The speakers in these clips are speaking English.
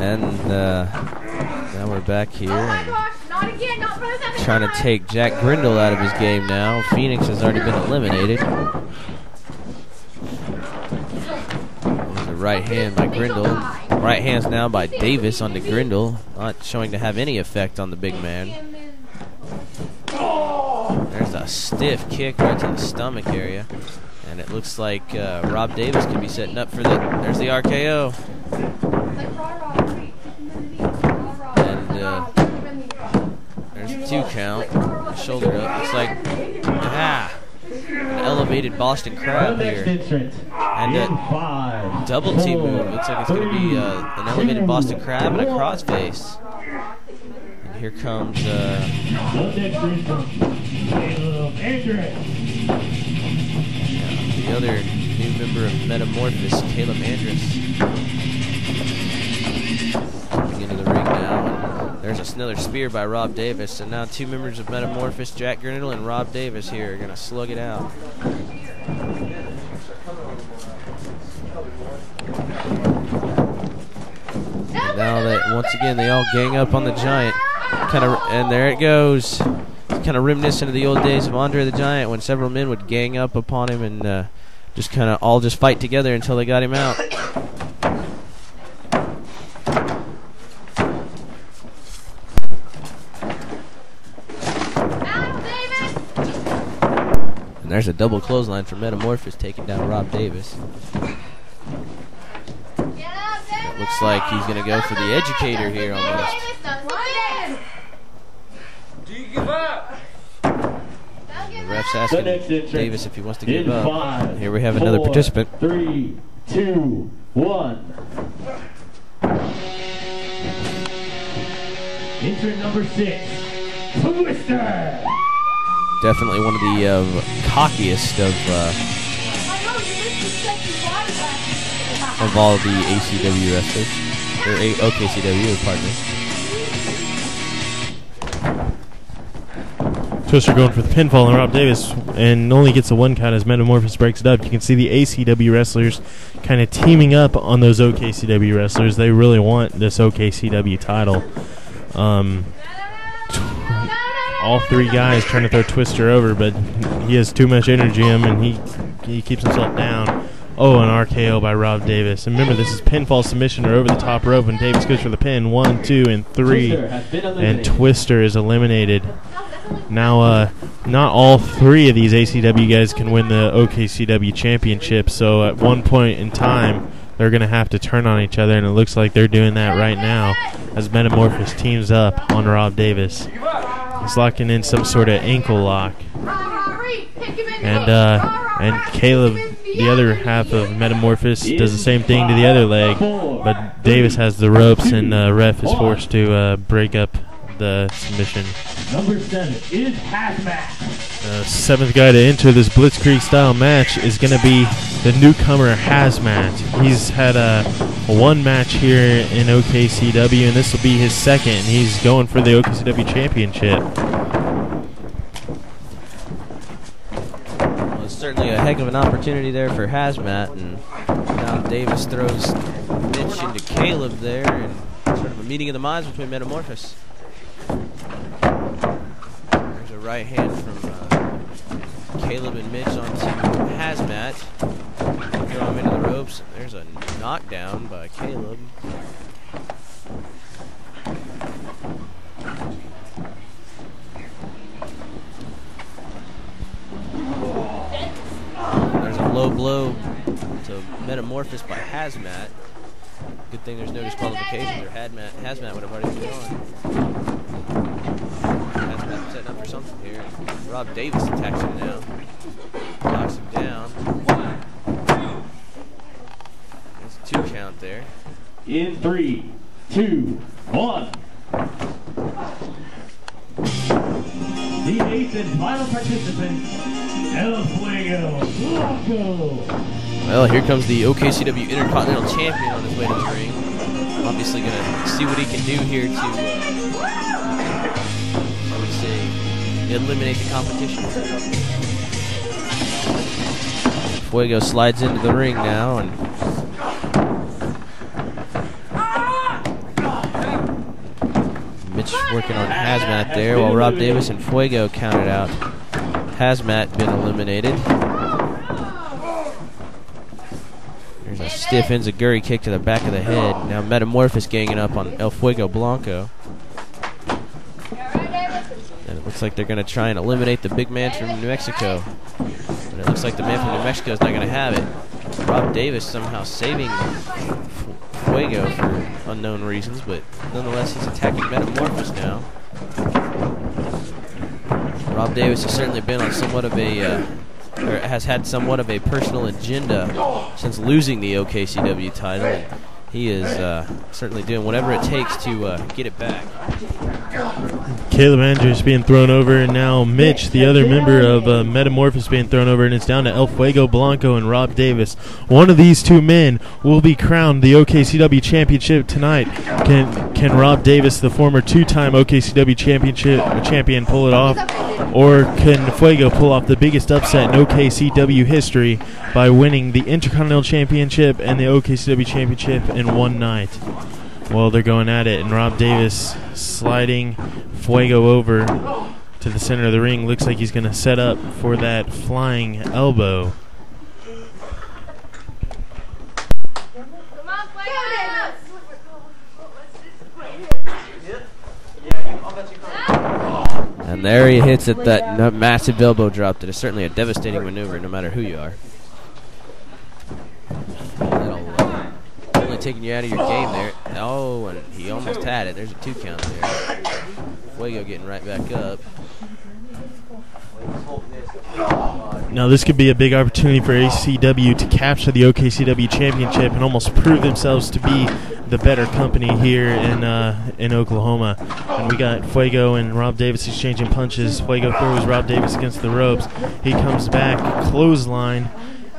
And now we're back here and trying to take Jack Grindle out of his game now. Phoenix has already been eliminated. There's a right hand by Grindle. Right hands now by Davis on the Grindle, not showing to have any effect on the big man. There's a stiff kick right to the stomach area. And it looks like Rob Davis could be setting up for the... There's the RKO. And there's a 2 count. Shoulder up. Looks like an elevated Boston Crab here. And a double team move. Looks like it's going to be an elevated Boston Crab and a crossface. And here comes... the other new member of Metamorphosis, Caleb Andrus. Coming into the ring now. And there's another spear by Rob Davis. And now 2 members of Metamorphosis, Jack Grindle and Rob Davis here, are going to slug it out. And now that once again they all gang up on the Giant. And there it goes. Kind of reminiscent of the old days of Andre the Giant when several men would gang up upon him and just kind of all just fight together until they got him out. And there's a double clothesline for Metamorphosis taking down Rob Davis. It looks like he's going to go for the educator here almost. Do you give up? The ref's asking Davis if he wants to give up. Here we have another participant. 3, 2, 1. Entrant number 6, Twister. Definitely one of the cockiest of all the ACW wrestlers, or OKCW, pardon me. Twister going for the pinfall on Rob Davis and only gets a 1 count as Metamorphosis breaks it up. You can see the ACW wrestlers kind of teaming up on those OKCW wrestlers. They really want this OKCW title. All 3 guys trying to throw Twister over, but he has too much energy in him and he keeps himself down. Oh, an RKO by Rob Davis. And remember, this is pinfall submission or over the top rope, and Davis goes for the pin. 1, 2, and 3. And Twister is eliminated. Now, not all 3 of these ACW guys can win the OKCW championship, so at one point in time, they're going to have to turn on each other, and it looks like they're doing that right now as Metamorphosis teams up on Rob Davis. He's locking in some sort of ankle lock. And Caleb, the other half of Metamorphosis, does the same thing to the other leg, but Davis has the ropes, and ref is forced to break up the submission. Number 7 is Hazmat. 7th guy to enter this Blitzkrieg style match is going to be the newcomer Hazmat. He's had one match here in OKCW, and this will be his 2nd, and he's going for the OKCW championship. Well, it's certainly a heck of an opportunity there for Hazmat, and now Davis throws Mitch into Caleb there, and sort of a meeting of the minds between Metamorphosis. There's a right hand from Caleb and Mitch onto Hazmat. Throw him into the ropes. There's a knockdown by Caleb. There's a low blow to Metamorphosis by Hazmat. Good thing there's no disqualifications, or Hazmat would have already been on. Hazmat setting up for something here. Rob Davis attacks him now. Knocks him down. There's a 2 count there. In 3, 2, 1. The 8th and final participant, El Fuego Blanco. Well, here comes the OKCW Intercontinental Champion on his way to the ring. Obviously going to see what he can do here to, I would say, eliminate the competition. Fuego slides into the ring now, and working on Hazmat there while Rob Davis and Fuego counted out. Hazmat been eliminated. There's a stiff enziguri kick to the back of the head. Now Metamorphosis ganging up on El Fuego Blanco. And it looks like they're going to try and eliminate the big man from New Mexico. And it looks like the man from New Mexico is not going to have it. Rob Davis somehow saving Fuego for unknown reasons, but nonetheless he's attacking Metamorphosis now. Rob Davis has certainly been on somewhat of a or has had somewhat of a personal agenda since losing the OKCW title. And he is certainly doing whatever it takes to get it back. Caleb Andrews being thrown over, and now Mitch, the other member of Metamorphosis, being thrown over, and it's down to El Fuego Blanco and Rob Davis. One of these two men will be crowned the OKCW championship tonight. Can Rob Davis, the former two-time OKCW champion, pull it off? Or can Fuego pull off the biggest upset in OKCW history by winning the Intercontinental Championship and the OKCW Championship in one night? Well, they're going at it, and Rob Davis sliding Fuego over to the center of the ring. Looks like he's going to set up for that flying elbow. And there he hits it, that massive elbow drop that is certainly a devastating maneuver no matter who you are. Only taking you out of your game there. Oh, and he almost had it. There's a 2 count there. Fuego getting right back up. Now this could be a big opportunity for ACW to capture the OKCW championship and almost prove themselves to be the better company here in Oklahoma. And we got Fuego and Rob Davis exchanging punches. Fuego throws Rob Davis against the ropes. He comes back, clothesline,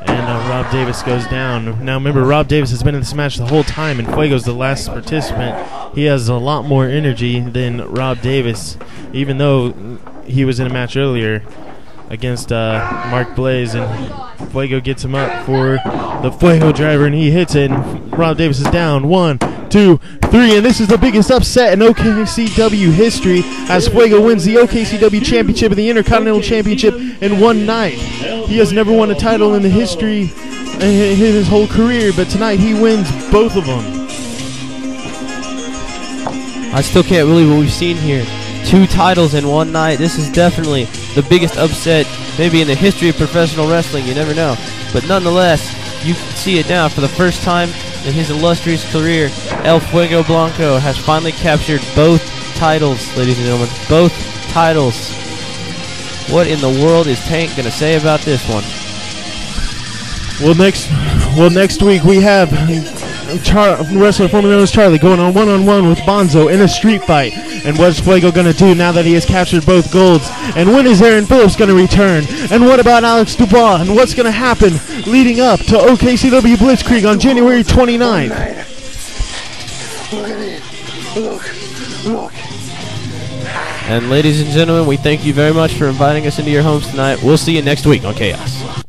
and Rob Davis goes down. Now remember, Rob Davis has been in this match the whole time, and Fuego's the last participant. He has a lot more energy than Rob Davis, even though he was in a match earlier against Mark Blaze, and Fuego gets him up for the Fuego driver, and he hits it, and Rob Davis is down. 1, 2, 3, and this is the biggest upset in OKCW history as Fuego wins the OKCW Championship and the Intercontinental Championship in one night. He has never won a title in the history in his whole career, but tonight he wins both of them. I still can't believe what we've seen here. 2 titles in one night. This is definitely the biggest upset maybe in the history of professional wrestling. You never know. But nonetheless, you can see it now. For the first time in his illustrious career, El Fuego Blanco has finally captured both titles, ladies and gentlemen. Both titles. What in the world is Tank going to say about this one? Well, next week we have wrestler formerly known as Charlie going on one-on-one with Bonzo in a street fight. And what's Fuego going to do now that he has captured both golds? And when is Aaron Phillips going to return? And what about Alex Dubois? And what's going to happen leading up to OKCW Blitzkrieg on January 29th? Look at it. Look. And ladies and gentlemen, we thank you very much for inviting us into your homes tonight. We'll see you next week on Chaos.